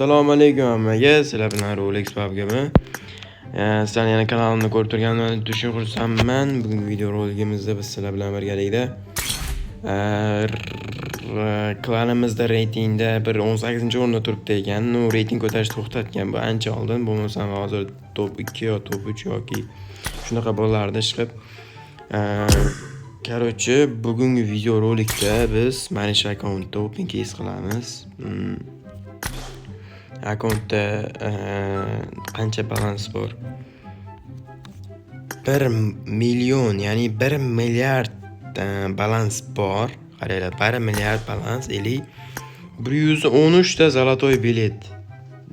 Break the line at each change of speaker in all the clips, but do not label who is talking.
Assalomu alaykum hammaga, sizlar bilan Rolex Pub'gaman. Sizlar yana kanalimni ko'rib turganimdan juda xursandman. Bugungi video roligimizda biz sizlar bilan birgalikda klanimizda reytingda bir 18-o'rinda turibdi ekan. Reyting ko'tarishni to'xtatgan bu ancha oldin, bo'lmasam hozir top 2 yo top 3 yoki shunaqa bo'llardi chiqib. Короче, bugungi video rolikda biz mana shu akkauntda open case qilamiz. Akkauntda qancha balans bor? 1 million, ya'ni 1 milliard balans bor. Qaranglar, 1 milliard balans, 113 ta zolotoy bilet.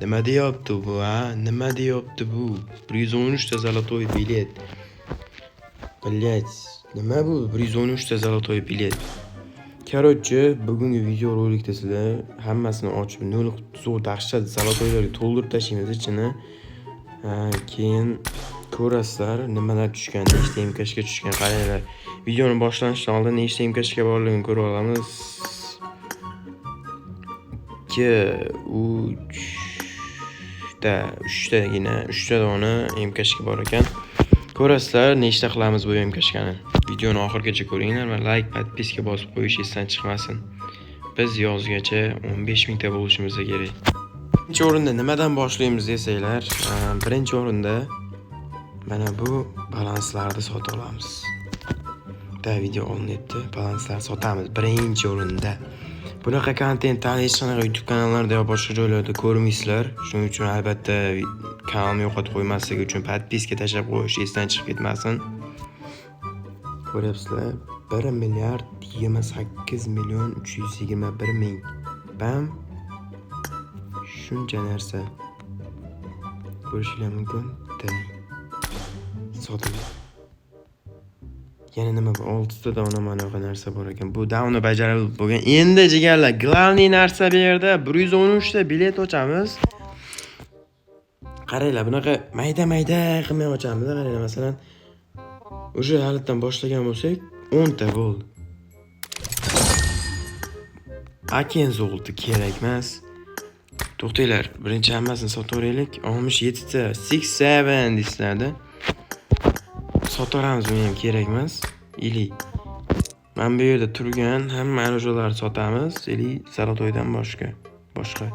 Nima deyapti bu, ha? Nima deyapti bu? 113 ta zolotoy bilet. Блять, nima bu? 113 ta zolotoy bilet. Короче, bugungi video rolikda sizlar hammasini ochib, nol zo'r dahshat zolotoylarga to'ldirib tashlaymiz ichini. Keyin ko'rasizlar nimalar tushgan, nechta MK'ga tushgan. Qaranglar, videoni boshlanishidan oldin nechta MK'ga borligini ko'rib olamiz. 2 3 ta dona MK'ga bor ekan. Ko'rasizlar nechta qilamiz bu MK'ni. Videoni oxirigacha ko'ringlar va like, podpiska bosib qo'yish esdan chiqmasin. Biz yozgacha 15 mingta bo'lishimiz kerak. Birinchi o'rinda nimadan boshlaymiz desanglar, birinchi o'rinda mana bu balanslarni sota olamiz. Da video olinyapti, balanslarni sotamiz birinchi o'rinda. Bunaqa kontentni hech qanaqa YouTube kanallarda yo boshqa joylarda ko'rmaysizlar. Shuning uchun albatta kanalimni yo'qotib qo'ymaslik uchun podpiska tashlab qo'yish esdan chiqib ketmasin. Ko'ryapsizlar, 1 milliard 28 million 321 ming. Bam. Shuncha narsa ko'rishlar mumkin. Sotildi. Yana nima bu? 6 ta dona mana bu narsa bor ekan. Bu davno bajarilib bo'lgan. Endi jigarlar, glavniy narsa bu yerda 113 ta bilet ochamiz. Qaranglar, bunaqa mayda-mayda qilmay ochamiz. Qaranglar, masalan, o'sha halitdan boshlagan bo'lsak, 10 ta bo'ldi. Aken zolti kerak emas. To'xtanglar, birinchi hammasini sotaveraylik. 67 ta 67 desizlarda. Sotaramiz, buni ham kerak emas. Mana bu yerda turgan hamma arojolarni sotamiz. Zolotoydan boshqa.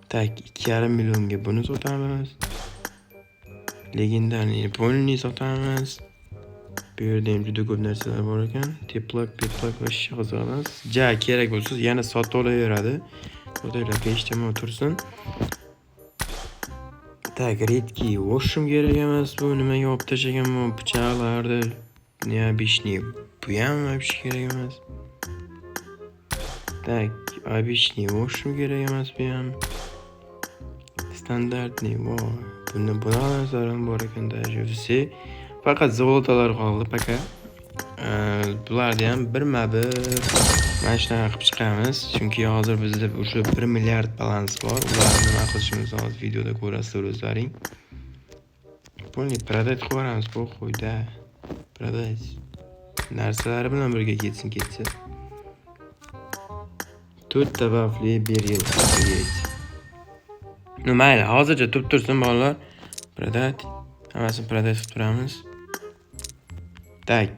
Tak, 2,5 millionga buni sotamiz. Legendarniy polni sotamiz. Bu yerda ham juda ko'p narsalar bor ekan. Teplak va qiziq emas. Kerak bo'lsa yana sotib olaveradi. Xudolar 5 ta tursin. Tak, redki washroom kerak emas bu. Nimaga olib tashlaganman pichoqlarni? Neobishniy. Bu ham вообще kerak emas. Tak, обычный washroom kerak emas bu ham. Standartniy, buni narsalar ham bor ekan даже. Faqat zolotalar qoldi, paka. Bularni ham birma-bir mana shunaqa qilib chiqamiz. Chunki hozir bizda o'sha 1 milliard balans bor. Ularni nima qilishimizni hozir videoda ko'rasizlar o'zlaring. Buni продать qilib yuboramiz, bu qo'yda. Продать. Narsalari bilan birga ketsin. 4 ta bafli 1 yil. Mayli, hozircha tursin bolalar. Продать. Hammasini продать qilib turamiz. Tak.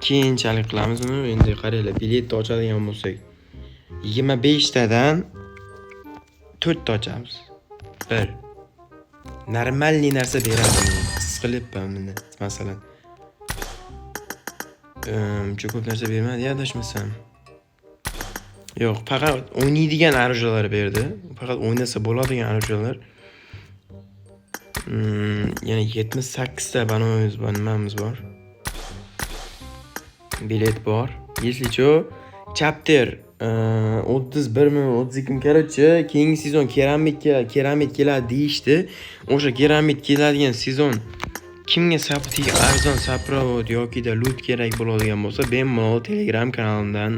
Keyinchalik qilamiz uni. Endi qaranglar, biletni ochadigan bo'lsak, 25 tadan 4 ta ochamiz. 1. Normalniy narsa beradi. His qilyapman buni. Masalan, juda ko'p narsa bermadi, adashmasam. Yo'q, faqat o'ynaydigan arojolar berdi. Faqat o'ynasa bo'ladigan arojolar. Yana 78 ta banonimiz bor, nimamiz bor? Bilet bor. Если что, chapter 31 ming, 32 ming. Короче, keyingi sezon keramit keladi deyishdi. O'sha keramit keladigan sezon kimga arzon saprovod yoki loot kerak bo'ladigan bo'lsa, bemalol Telegram kanalimdan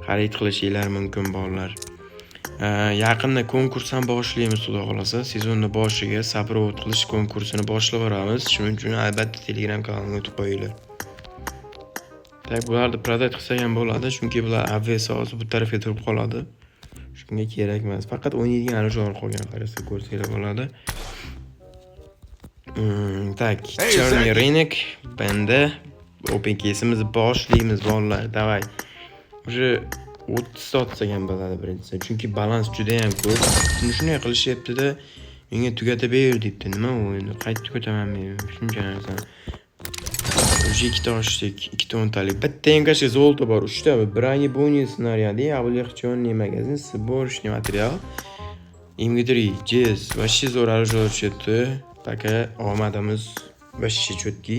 xarid qilishinglar mumkin bolalar. Yaqinda konkurs ham boshlaymiz, xudo xolasa. Sezonning boshiga saprovod qilish konkursini boshlab boramiz. Shuning uchun albatta Telegram kanalimga o'tib qo'yinglar. Tak bularni product qilsak ham bo'ladi, chunki bular obvious hozir bu tarafga turib qoladi. Shunga kerak emas. Faqat o'ynaydigan aralashmalar qolgan qarasa ko'rsanglar bo'ladi. Tak, черный рынок benda open case'imizni boshlaymiz bolalar. Davay. Уже 30 ta otsak ham bo'ladi birinchisi. Chunki balans juda ham ko'p. Shunday qilishyapti-da, menga tugatib ber debdi. Nima u endi? Qayta tugataman men. Shuncha narsa. Уже 2 ta ochdik, 2 ta 10 talik. Bitta emkashga zolto bor, 3 ta. Бронебойный снаряды, облегченный магазин, сборочный материал. Imgidri, Jez, вообще zo'r aralashma tushyapti. Taka omadimiz вообще chotki.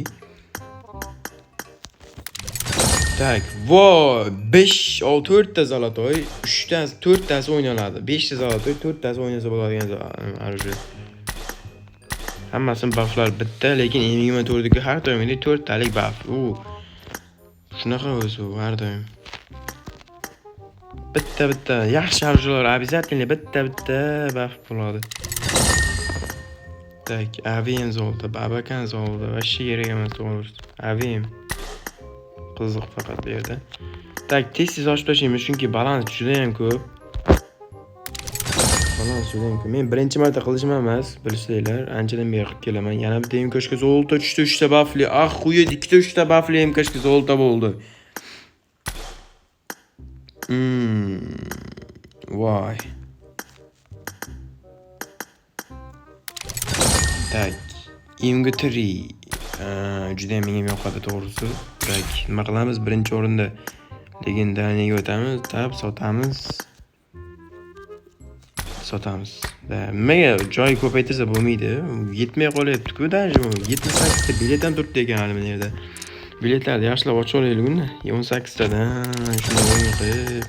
Tak, voy, 5, 4 ta zolotoy, 3 ta, 4 tasi o'ynaladi. 5 ta zolotoy, 4 tasi o'ynasa bo'ladigan aralashma. Hammasini bufflar bitta, lekin M24dagi har doimgidek 4 talik buff. Shunaqa o'zi har doim. Bitta yaxshi aralashmalar обязательно bitta buff bo'ladi. Tak, AVM zolta, babakan zolta, вообще kerak emas to'g'risi. AVM qiziq faqat bu yerda. Tak, tez ochib tashlaymiz chunki balans juda ham ko'p. Men birinchi marta qilishim emas, bilsanglar, anchadan beri qilib kelaman. Yana bitta MKshga zolta tushdi, 3 ta buffli. Quyid 2 ta 3 ta buffli MKshga zolta bo'ldi. Voy. Tak, MG3 juda ham menga yoqadi to'g'risi. Tak, nima qilamiz? Birinchi o'rinda legendariyaga o'tamiz, tab sotamiz. Nimaga joy ko'paytirsa bo'lmaydi? Yetmay qolyapti-ku даже. 78 ta bilet ham turibdi ekan hali bu yerda. Biletlarni yaxshilab ochib olaylik-ku. 18 tadan shuni o'yin qilib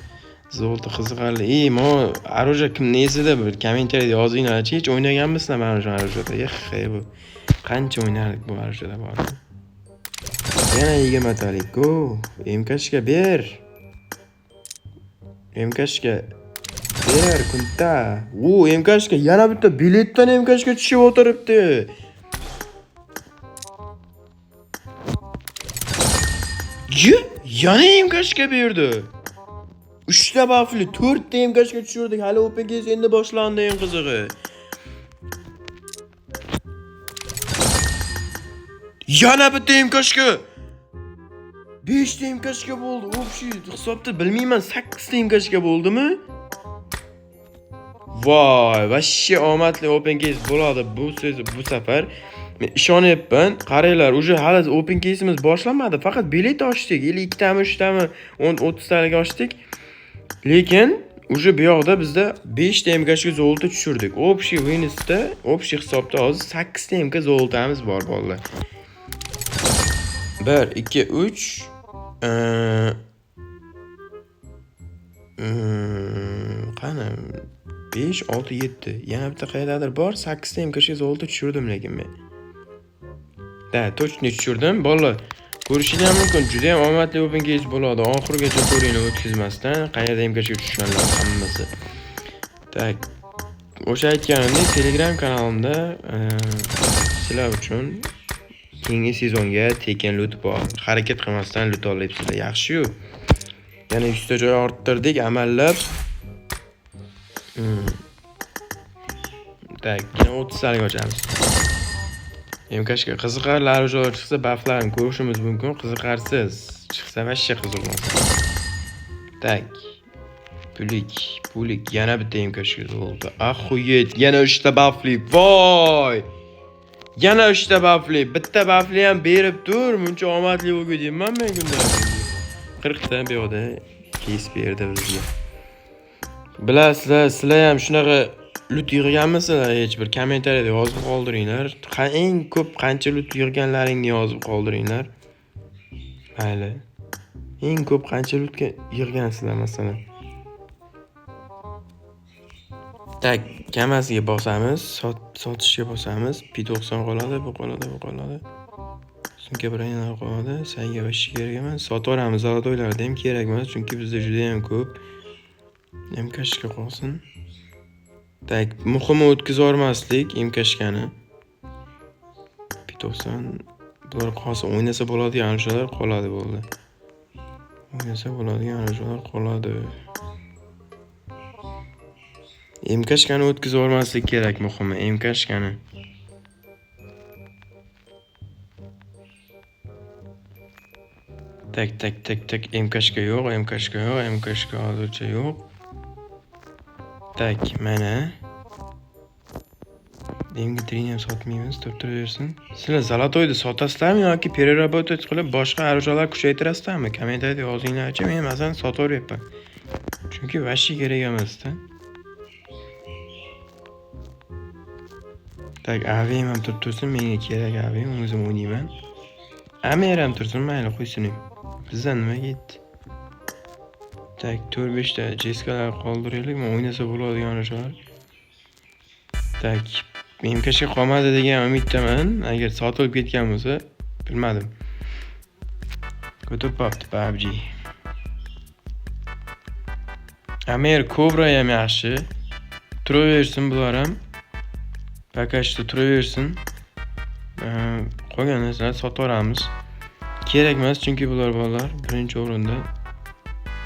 zolta qiziqarli. Mo Aroja kimni esida bir kommentariyada yozinglar-chi, hech o'ynaganmisizlar mana shu Arojada? Bu qancha o'ynardik bu Arojada bor. Yana 20 talik. Go, MKshga ber. MKshga ber kunta. MKshga yana bitta biletdan MKshga tushib o'tiribdi. Yana MKshga berdi. 3 ta buffli, 4 ta MKshga tushirdik. Hali open case endi boshlandi eng qizig'i. Yana bitta MKshga 5 ta MKshga bo'ldi. Общий hisobda bilmayman 8 ta MKshga bo'ldimi? Voy, вообще omadli open case bo'ladi bu safar. Men ishonyapman. Qaranglar, уже hali open case'imiz boshlanmadi. Faqat bilet ochdik. 2 tami, 3 tami, 30 talik ochdik. Lekin уже bu yoqda bizda 5 ta MKshga zolta tushirdik. Общий win-da, общий hisobda hozir 8 ta MK zoltamiz bor bolalar. 1 2 3 qani 5 6 7 yana bitta qayerdadir bor. 8 ta MKshga zolta tushirdim lekin men. Da, точно tushirdim. Bolalar, ko'rishingiz mumkin. Juda ham omadli open case bo'ladi. Oxirigacha ko'ringlar o'tkazmasdan. Qayerda MKshga tushganlar hammasi. Tak. O'sha aytganimdek, Telegram kanalimda sizlar uchun keyingi sezonga tekin loot bor. Harakat qilmasdan loot olyapsizlar. Yaxshi-yu. Yana 100 ta joy orttirdik amallab. Tak, yana 30 talik ochamiz. MKshga qiziqarli aralashmalar chiqsa, bufflarni ko'rishimiz mumkin. Qiziqarsiz chiqsa, vashsha qiziqmas. Tak. Pulik, yana bitta MKshga bo'ldi. Ahuyet, yana 3 ta buffli. Voy! Yana 3 ta buffli. Bitta buffli ham berib tur. Muncha omadli bo'lgandimman men kunda. 40 ta bu yoqda case berdi bizga. Bilasizlar, sizlar ham shunaqa loot yig'ganmisizlar? Hech bir kommentariyada yozib qoldiringlar. Eng ko'p qancha loot yig'ganlaringni yozib qoldiringlar. Mayli. Eng ko'p qancha loot yig'gansizlar masalan? Tak, kamasiga bosamiz, sotishga bosamiz. P90 qoladi, bu qoladi. Sumka bilan qoladi. Senga vashi kerak emas. Sotib olamiz, zalotoylarda ham kerak emas, chunki bizda juda ham ko'p. MKshga qolsin. Tak, muhimi o'tkazib olmaslik MKshgani. P90 bular qolsa o'ynasa bo'ladigan aralashmalar qoladi bo'ldi. O'ynasa bo'ladigan arajolar qoladi. MKshkani o'tkazib olmaslik kerak, muhimi MKshkani. Tak. MKshka yo'q, MKshka hozircha yo'q. Tak, mana. Menga trini ham sotmaymiz, turaversin. Sizlar zalotoyni sotasizlarmi yoki переработать qilib boshqa arajolar kuchaytirasizlarmi? Kommentariyada yozinglar-chi, men masalan sotaveryapman. Chunki vashi kerak emas-da. Tak, avim ham tursin, menga kerak avim, o'zim o'ynayman. Amer ham tursin, mayli qo'ysin. Bizdan nima ketdi? Tak, 4-5 ta jeskalar qoldiraylik, men o'ynasa bo'ladigan arajolar. Tak, MKshka qolmadi degan umiddaman. Agar sotilib ketgan bo'lsa, bilmadim. Ko'tib qopti PUBG. Amer Cobra ham yaxshi. Turaversin bular ham. Pakashda turaversin. Qolgan narsalarni sotaveramiz. Kerak emas, chunki bular bolalar birinchi o'rinda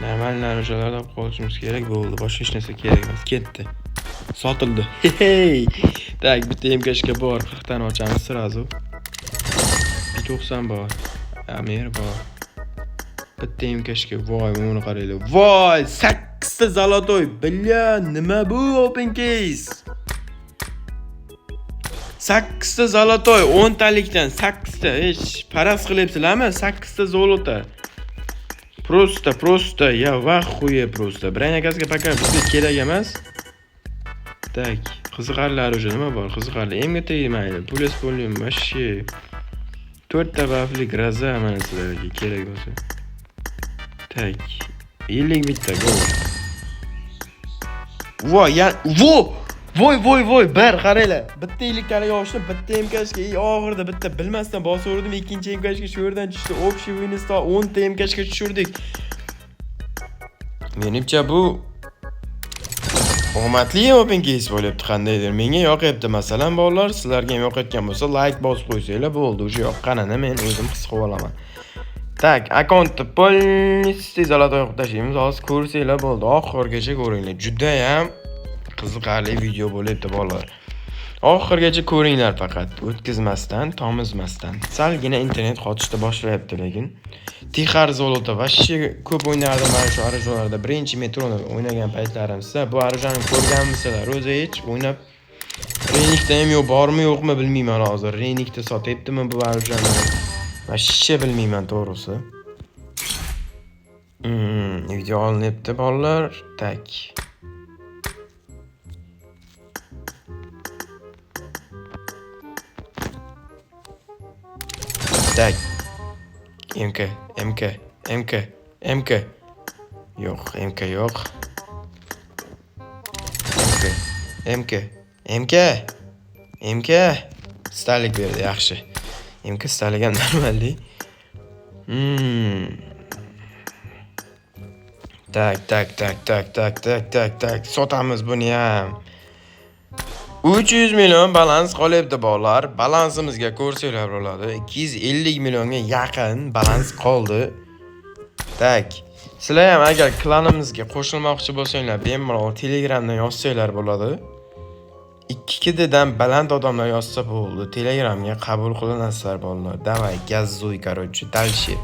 normal arajolarda qolishimiz kerak bo'ldi. Boshqa hech narsa kerak emas. Ketdi. Sotildi. Hey! Tak, bitta MKshka bor. 40 tani ochamiz sirazu. 90 bor. Amer bor. Bitta MKshka. Voy, buni qaranglar. Voy, 8 ta zalotoy. Bля, nima bu open case? 8 ta zalotoy, 10 talikdan 8 ta. Hech paras qilyapsizlarmi? 8 ta zolota. Просто, ya vah xuya просто. Branyakasiga paka bizga kerak emas. Tak, qiziqarli arajo nima bor? Qiziqarli. Emga tegmaydi. Pules bo'lim, vashi. 4 ta bafli graza mana sizlarga kerak bo'lsa. Tak, 50 bitta go. Voy, voy, bir qaranglar. Bitta 50 tani yoshni bitta MKshka og'irda bitta bilmasdan bosaverdim, ikkinchi MKshka shu yerdan tushdi. Общий вынесda 10 ta MKshka tushirdik. Menimcha bu omadli open case bo'lyapti, qandaydir. Menga yoqyapti. Masalan, bolalar, sizlarga ham yoqayotgan bo'lsa, like bosib qo'ysanglar bo'ldi. O'sha yoqqanini men o'zim his qilib olaman. Tak, akkauntni polniy zalotoy qilib tashlaymiz. Hozir ko'rsanglar bo'ldi. Oxirigacha ko'ringlar. Juda ham qiziqarli video bo'lyapti bolalar. Oxirigacha ko'ringlar faqat. O'tkazmasdan, tomizmasdan. Salgina internet qotishda boshlayapti, lekin Tixar zolota vashi ko'p o'ynardim mana shu arajolarda. Birinchi metroni o'ynagan paytlarim sizlar bu arajani ko'rganmisizlar? O'zi hech o'ynab Renikda ham yo'q, bormi yo'qmi bilmayman hozir. Renikda sotyaptimi bu arajani? Vashi bilmayman to'g'risi. Video olinyapti bolalar. Tak. Tak. MK. Yo'q, MK yo'q. MK. Stalik berdi, yaxshi. MK stalik ham normaldi. Tak. Sotamiz buni ham. 300 million balans qolyapti bolalar. Balansimizga ko'rsanglar bo'ladi. 250 millionga yaqin balans qoldi. Tak. Sizlar ham agar klanimizga qo'shilmoqchi bo'lsanglar, bemalol Telegramdan yozsanglar bo'ladi. 2 dan baland odamlar yozsa bo'ldi. Telegramga qabul qilinasizlar bolalar. Davay, gazzuy, короче, дальше.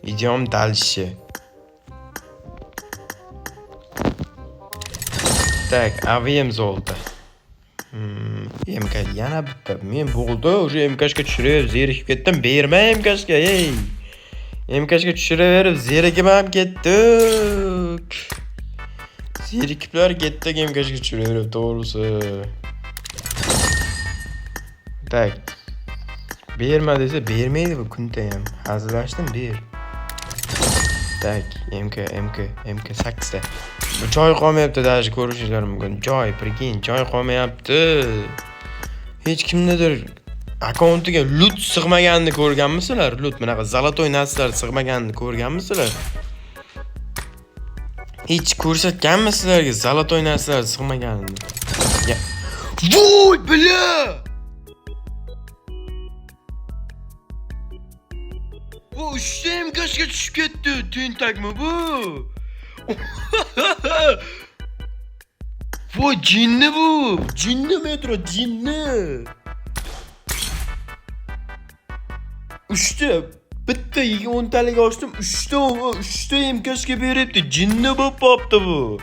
Идем дальше. Tak, avim zolta. MK yana bitta. Men bo'ldi, o'sha MKshka tushirib, zerikib ketdim. Berma MKshka, ey. MKshka tushiraverib, zerikib ham ketdik. Zerikiblar ketdik MKshka tushiraverib, to'g'risi. Tak. Berma desa, bermaydi bu kunda ham. Hazillashdim, ber. Tak, MK 8 ta. Joy qolmayapti, даже ko'rishingiz mumkin. Joy, prikin, joy qolmayapti. Hech kimnidir akkauntiga loot sig'maganini ko'rganmisizlar? Loot bunaqa zalotoy narsalar sig'maganini ko'rganmisizlar? Hech ko'rsatganmisizlarga zalotoy narsalar sig'maganini? Voy, bля! Voy, uchta MK'ga tushib ketdi. Tentakmi bu? Voy jinni bu. Jinni metro, jinni. Uchta bitta 10 talik ochdim. 3ta MK'ga beribdi. Jinni bo'lib qopti bu.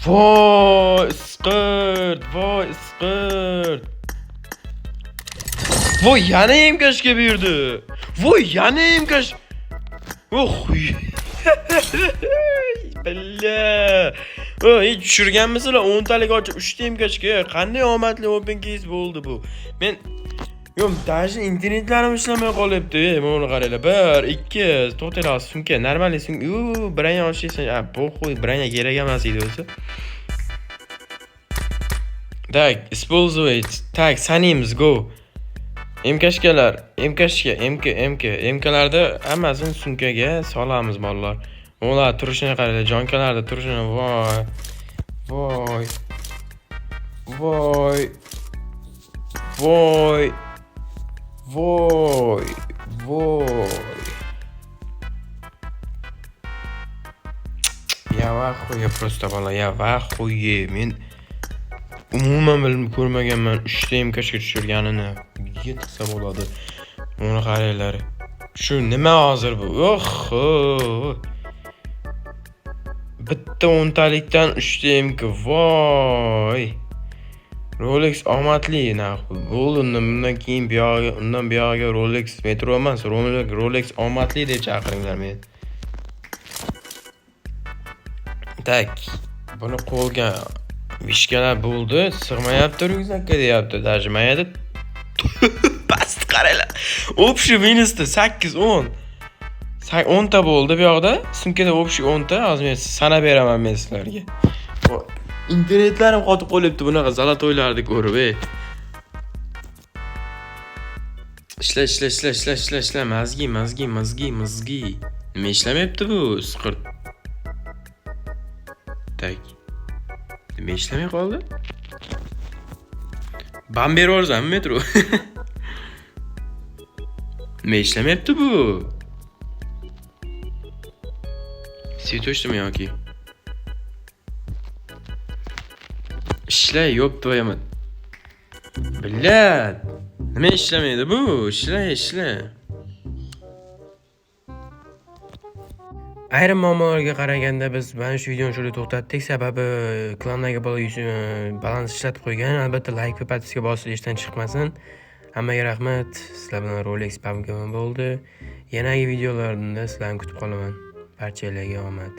Voy isqirt, voy isqirt. Voy yana MK'ga berdi. Voy yana MK. Oh. Billa. Hiç tushirganmisizlar 10 talik ochib 3ta MK'ga. Qanday omadli open case bo'ldi bu. Men даже internetlarim ishlamay qolyapti. Mana qaranglar. 1 2 to'xtaylar sumka, normal sumka. Branya ochishsan, poxoy, branya kerak emas edi o'zi. Так, использовать. Так, sanimiz go. MK'lar, MK'larda hammasini sumkaga solamiz mollar. Ular turishini qaranglar, jonkalarda turishini, voy. Voy. Voy. Voy. Voy. Voy. Ya vaxo'ya просто bola, ya vaxo'ya. Men umuman bilib ko'rmaganman 3ta MK'ga tushirganini. Yetsa bo'ladi. Uni qaranglar. Shu nima hozir bu? Bitta 10 talikdan 3ta MK. Voy. Rolex omadli naxu. Bundan keyin undan buyog'iga Rolex metro emas, Rolex omadli deb chaqiringlar meni. Tak. Buni qo'lga vishkalar bo'ldi, sig'mayapti ryukzakka deyapti. Даже mayada past qaranglar. Общий minusda 8 10. 10 ta bo'ldi bu yoqda. Sumkada общий 10 ta. Hozir sanab beraman men sizlarga. İnternetlerim qotib qolyapti bunaqa zalatoylarni ko'rib, ishla, mazgi. Nima ishlamayapti bu isqirt? Tak. Nima ishlamay qoldi? Ban berib yuborsam metro. Nima ishlamayapti bu? Svetochmi yoki? İşlay yok doyaman. Billat. Nima ishlamaydi bu? Ishla. Ayrim muammolarga qaraganda biz mana shu videoni shunday to'xtatdik. Sababi klandagi bola balans ishlatib qo'ygan. Albatta like va podpiska bosib esdan chiqmasin. Hammaga rahmat. Sizlar bilan Rolex Pamgamon bo'ldi. Yangi videolarda sizlarni kutib qolaman. Barchalarga omad.